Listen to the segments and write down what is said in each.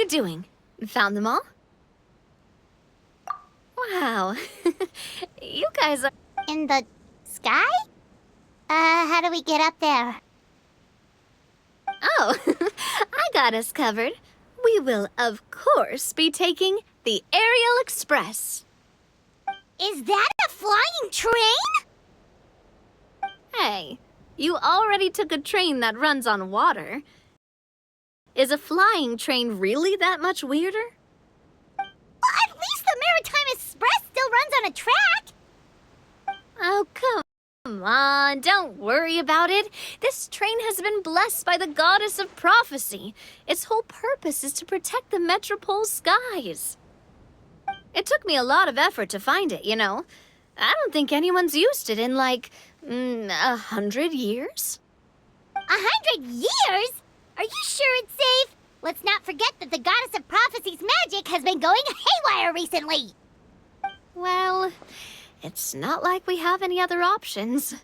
you doing? Found them all? Wow. You guys are... In the sky? How do we get up there? Oh, I got us covered. We will, of course, be taking the Aerial Express. Is that a flying train? Hey, you already took a train that runs on water. Is a flying train really that much weirder? Well, at least the Maritime Express still runs on a track. Oh, come on, don't worry about it. This train has been blessed by the goddess of prophecy. Its whole purpose is to protect the metropole skies. It took me a lot of effort to find it, you know. I don't think anyone's used it in, like, 100 years? 100 years? Are you sure it's safe? Let's not forget that the goddess of prophecy's magic has been going haywire recently. Well, it's not like we have any other options.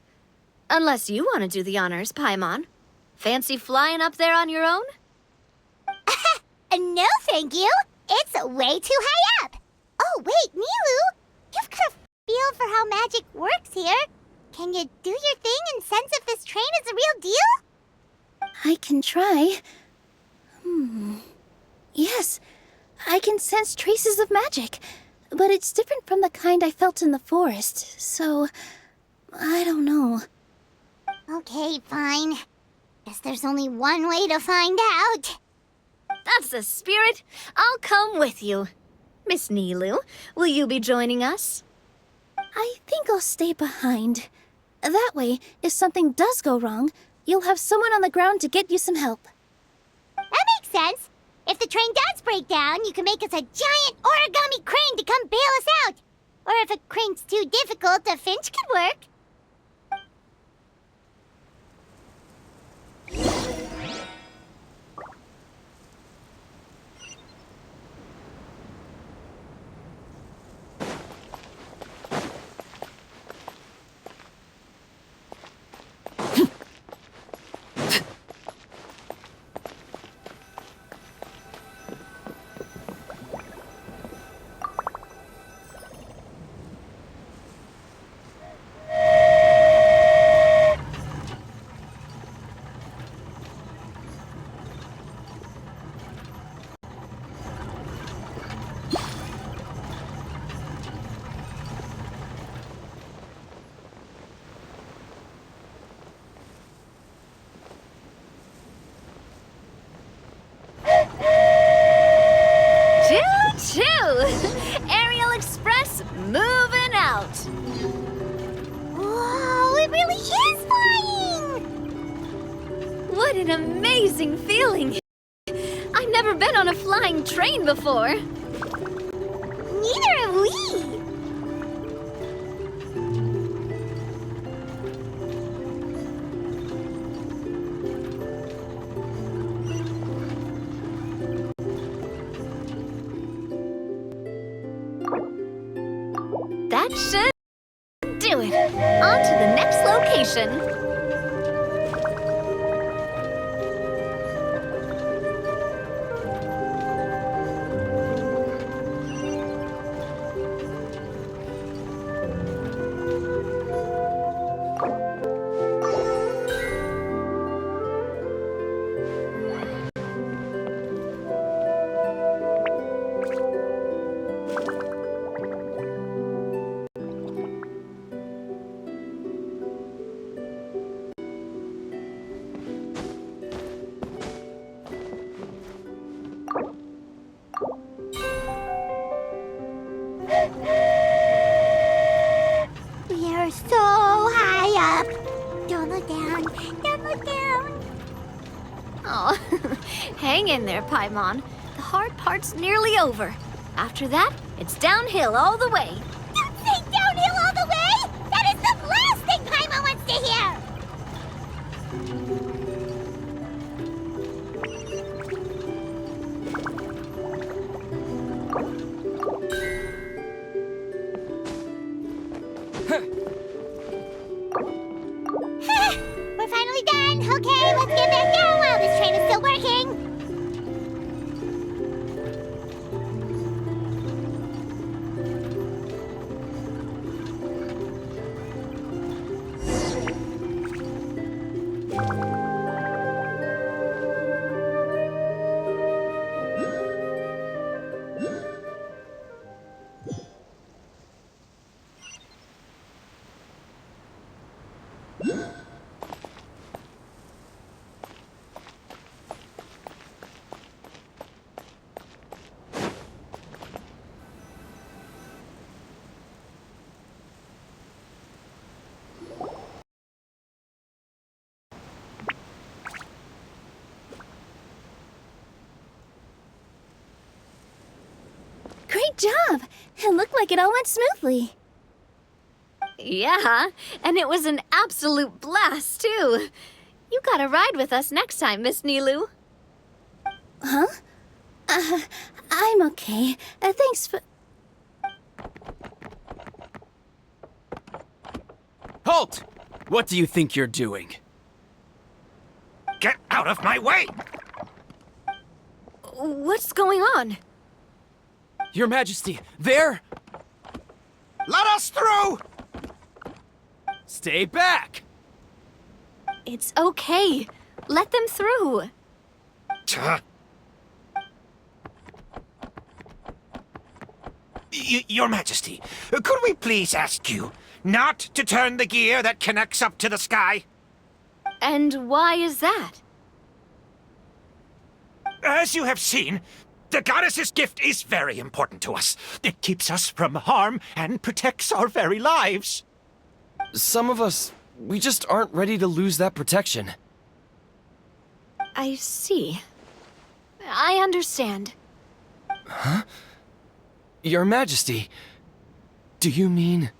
Unless you want to do the honors, Paimon. Fancy flying up there on your own? No, thank you. It's way too high up. Oh, wait, Nilu, you've got a feel for how magic works here. Can you do your thing and sense if this train is a real deal? I can try. Yes, I can sense traces of magic, but it's different from the kind I felt in the forest, so I don't know. Okay, fine. Guess there's only one way to find out. That's the spirit. I'll come with you. Miss Nilu, will you be joining us? I think I'll stay behind. That way, if something does go wrong, you'll have someone on the ground to get you some help. That makes sense. If the train does break down, you can make us a giant origami crane to come bail us out. Or if a crane's too difficult, a finch could work. Choo-choo! Aerial Express moving out! Whoa, it really is flying! What an amazing feeling! I've never been on a flying train before. Neither have we! That should do it. On to the next location. We are so high up. Don't look down. Don't look down. Oh, hang in there, Paimon. The hard part's nearly over. After that, it's downhill all the way. Don't say downhill all the way! That is the last thing Paimon wants to hear! We're finally done. Okay, let's get back down while this train is still working. Great job! It looked like it all went smoothly. Yeah, and it was an absolute blast, too. You gotta ride with us next time, Miss Nilu. Huh? I'm okay. Thanks for... Halt! What do you think you're doing? Get out of my way! What's going on? Your Majesty, there! Let us through! Stay back! It's okay. Let them through. Tuh. Your Majesty, could we please ask you not to turn the gear that connects up to the sky? And why is that? As you have seen, the goddess's gift is very important to us. It keeps us from harm and protects our very lives. Some of us, we just aren't ready to lose that protection. I see. I understand. Your Majesty, do you mean...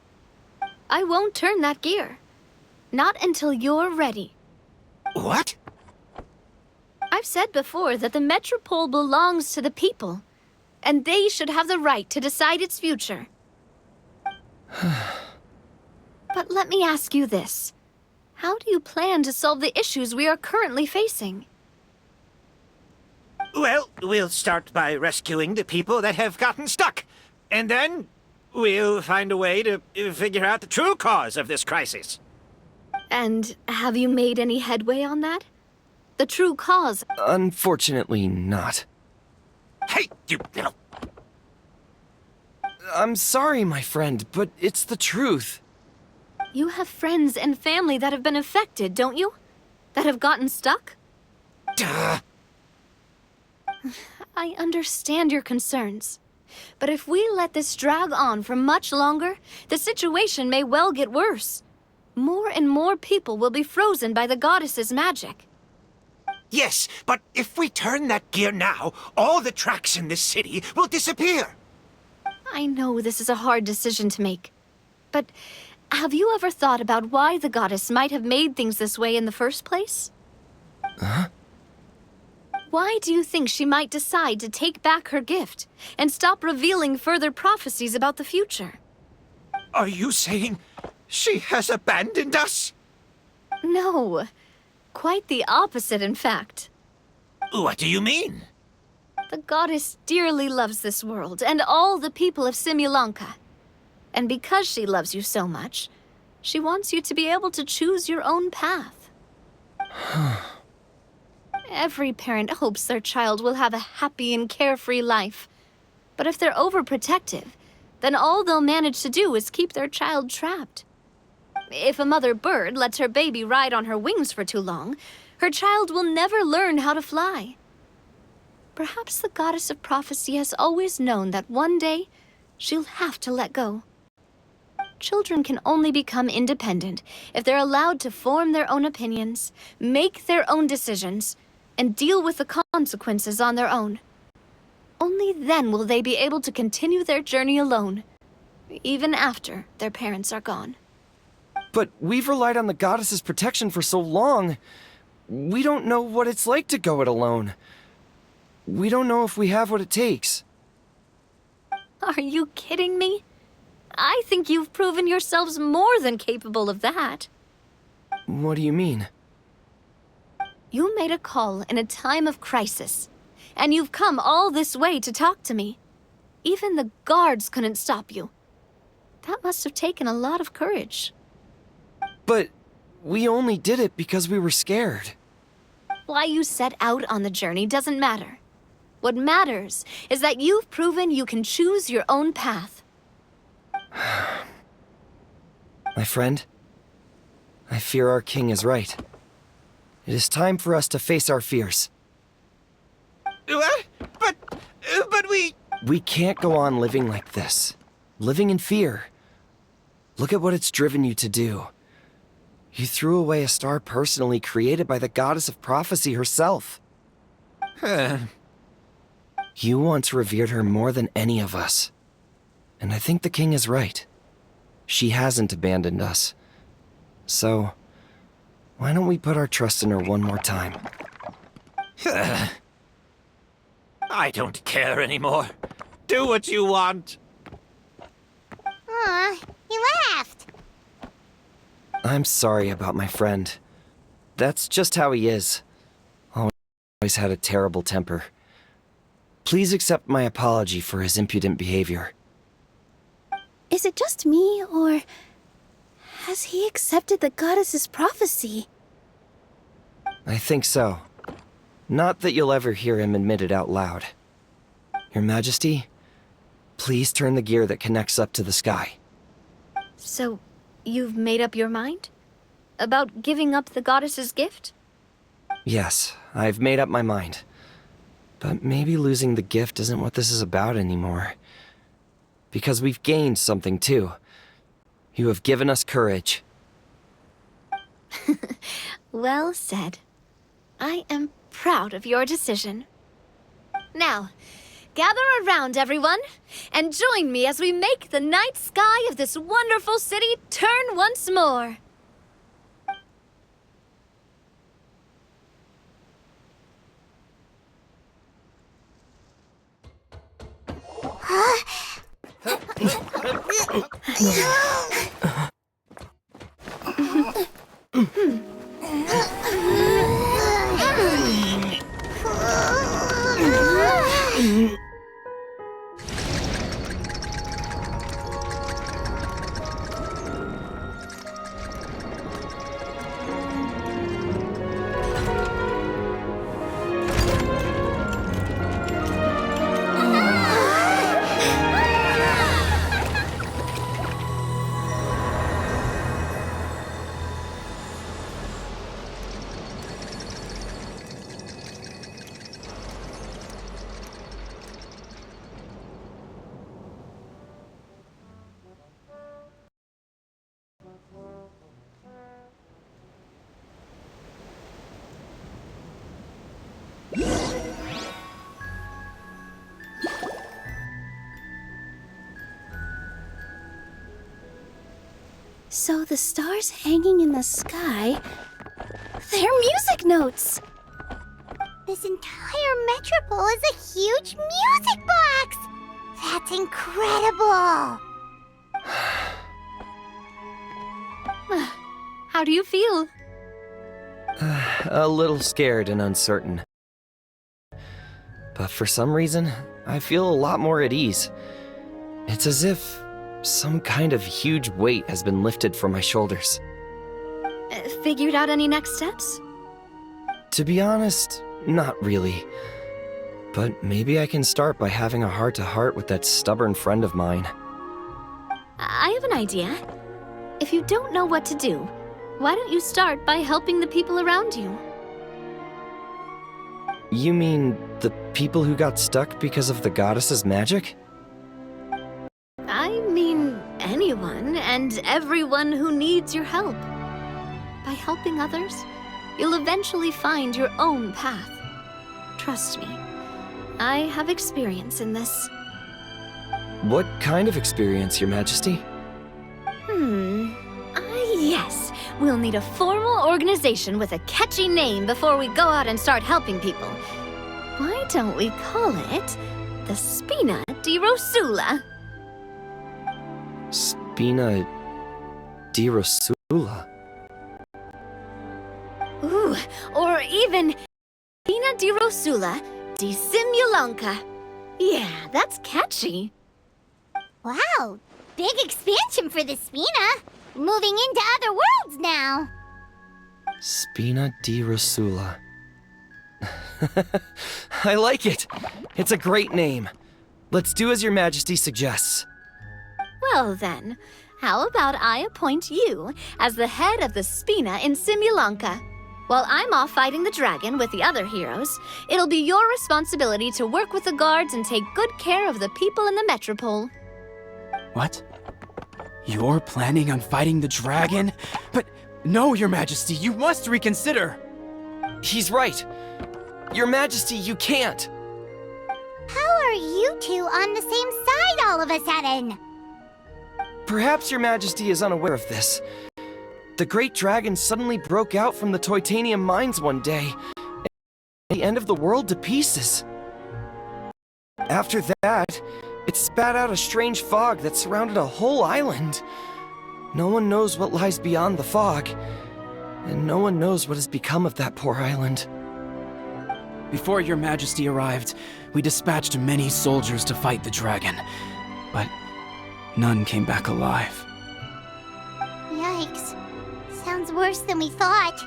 I won't turn that gear. Not until you're ready. What? I've said before that the Metropole belongs to the people, and they should have the right to decide its future. But let me ask you this. How do you plan to solve the issues we are currently facing? Well, we'll start by rescuing the people that have gotten stuck. And then we'll find a way to figure out the true cause of this crisis. And have you made any headway on that? The true cause. Unfortunately not. Hey, you little... I'm sorry, my friend, but it's the truth. You have friends and family that have been affected, don't you? That have gotten stuck? Duh. I understand your concerns. But if we let this drag on for much longer, the situation may well get worse. More and more people will be frozen by the goddess's magic. Yes, but if we turn that gear now, all the tracks in this city will disappear. I know this is a hard decision to make. But have you ever thought about why the goddess might have made things this way in the first place? Huh? Why do you think she might decide to take back her gift and stop revealing further prophecies about the future? Are you saying she has abandoned us? No. Quite the opposite, in fact. What do you mean? The goddess dearly loves this world and all the people of Simulanka. And because she loves you so much, she wants you to be able to choose your own path. Every parent hopes their child will have a happy and carefree life. But if they're overprotective, then all they'll manage to do is keep their child trapped. If a mother bird lets her baby ride on her wings for too long, her child will never learn how to fly. Perhaps the goddess of prophecy has always known that one day she'll have to let go. Children can only become independent if they're allowed to form their own opinions, make their own decisions, and deal with the consequences on their own. Only then will they be able to continue their journey alone, even after their parents are gone. But we've relied on the goddess's protection for so long. We don't know what it's like to go it alone. We don't know if we have what it takes. Are you kidding me? I think you've proven yourselves more than capable of that. What do you mean? You made a call in a time of crisis, and you've come all this way to talk to me. Even the guards couldn't stop you. That must have taken a lot of courage. But we only did it because we were scared. Why you set out on the journey doesn't matter. What matters is that you've proven you can choose your own path. My friend, I fear our king is right. It is time for us to face our fears. What? But we... We can't go on living like this. Living in fear. Look at what it's driven you to do. You threw away a star personally created by the goddess of prophecy herself. You once revered her more than any of us. And I think the king is right. She hasn't abandoned us. So, why don't we put our trust in her one more time? I don't care anymore. Do what you want. Aw, he laughed. I'm sorry about my friend. That's just how he is. Always had a terrible temper. Please accept my apology for his impudent behavior. Is it just me, or has he accepted the goddess's prophecy? I think so. Not that you'll ever hear him admit it out loud. Your Majesty, please turn the gear that connects up to the sky. So, you've made up your mind? About giving up the goddess's gift? Yes, I've made up my mind. But maybe losing the gift isn't what this is about anymore. Because we've gained something too. You have given us courage. Well said. I am proud of your decision. Now, gather around, everyone, and join me as we make the night sky of this wonderful city turn once more. So the stars hanging in the sky, they're music notes! This entire metropole is a huge music box! That's incredible! How do you feel? A little scared and uncertain. But for some reason, I feel a lot more at ease. It's as if some kind of huge weight has been lifted from my shoulders. Figured out any next steps? To be honest, not really. But maybe I can start by having a heart-to-heart with that stubborn friend of mine. I have an idea. If you don't know what to do, why don't you start by helping the people around you? You mean the people who got stuck because of the goddess's magic? I mean anyone and everyone who needs your help. By helping others, you'll eventually find your own path. Trust me, I have experience in this. What kind of experience, Your Majesty? Yes. We'll need a formal organization with a catchy name before we go out and start helping people. Why don't we call it the Spina di Rosula? Spina di Rosula. Ooh, or even Spina di Rosula di Simulanka. Yeah, that's catchy. Wow, big expansion for the Spina! Moving into other worlds now! Spina di Rosula. I like it! It's a great name. Let's do as Your Majesty suggests. Well then, How about I appoint you as the head of the Spina in Simulanka? While I'm off fighting the dragon with the other heroes, it'll be your responsibility to work with the guards and take good care of the people in the metropole. What? You're planning on fighting the dragon? But no, Your Majesty, you must reconsider! He's right. Your Majesty, you can't. How are you two on the same side all of a sudden? Perhaps Your Majesty is unaware of this. The great dragon suddenly broke out from the Titanium mines one day, and the end of the world to pieces. After that, it spat out a strange fog that surrounded a whole island. No one knows what lies beyond the fog, and no one knows what has become of that poor island. Before Your Majesty arrived, we dispatched many soldiers to fight the dragon, but none came back alive. Yikes. Sounds worse than we thought.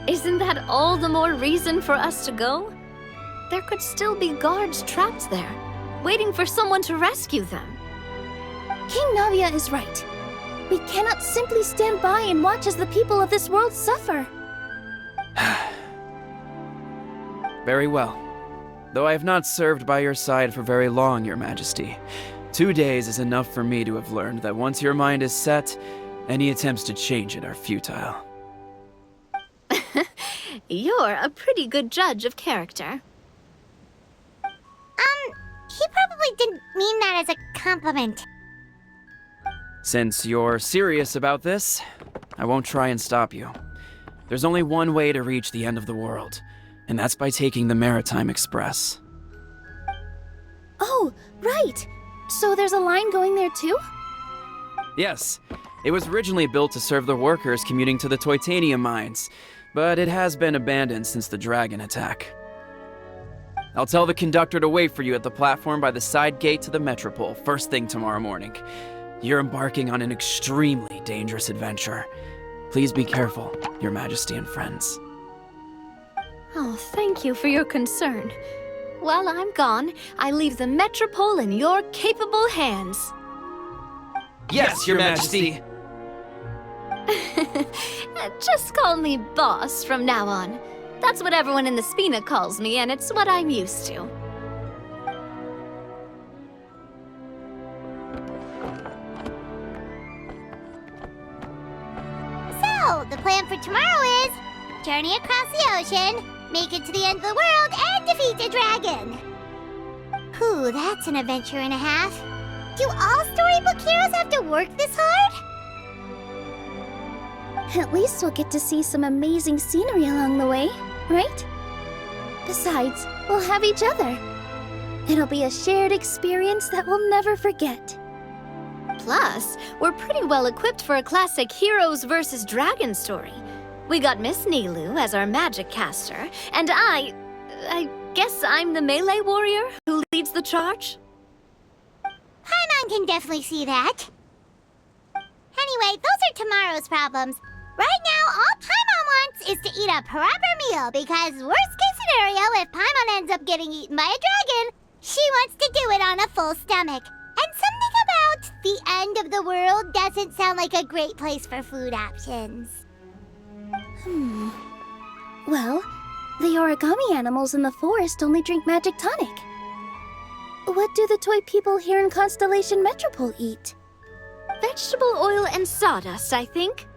Isn't that all the more reason for us to go? There could still be guards trapped there, waiting for someone to rescue them. King Navia is right. We cannot simply stand by and watch as the people of this world suffer. Very well. Though I have not served by your side for very long, Your Majesty. 2 days is enough for me to have learned that once your mind is set, any attempts to change it are futile. You're a pretty good judge of character. He probably didn't mean that as a compliment. Since you're serious about this, I won't try and stop you. There's only one way to reach the end of the world, and that's by taking the Maritime Express. Oh, right! So there's a line going there too? Yes, it was originally built to serve the workers commuting to the Titanium mines, but it has been abandoned since the dragon attack. I'll tell the conductor to wait for you at the platform by the side gate to the Metropole first thing tomorrow morning. You're embarking on an extremely dangerous adventure. Please be careful, Your Majesty and friends. Oh, thank you for your concern. While I'm gone, I leave the Metropole in your capable hands. Yes, Your Majesty. Just call me boss from now on. That's what everyone in the Spina calls me, and it's what I'm used to. So, the plan for tomorrow is journey across the ocean, make it to the end of the world, and defeat the dragon. Ooh, that's an adventure and a half. Do all storybook heroes have to work this hard? At least we'll get to see some amazing scenery along the way, right? Besides, we'll have each other. It'll be a shared experience that we'll never forget. Plus, we're pretty well equipped for a classic heroes versus dragon story. We got Miss Nilu as our magic caster, and I guess I'm the melee warrior who leads the charge? Paimon can definitely see that. Anyway, those are tomorrow's problems. Right now, all Paimon wants is to eat a proper meal, because worst case scenario, if Paimon ends up getting eaten by a dragon, she wants to do it on a full stomach. And something about the end of the world doesn't sound like a great place for food options. Well, the origami animals in the forest only drink magic tonic. What do the toy people here in Constellation Metropole eat? Vegetable oil and sawdust, I think.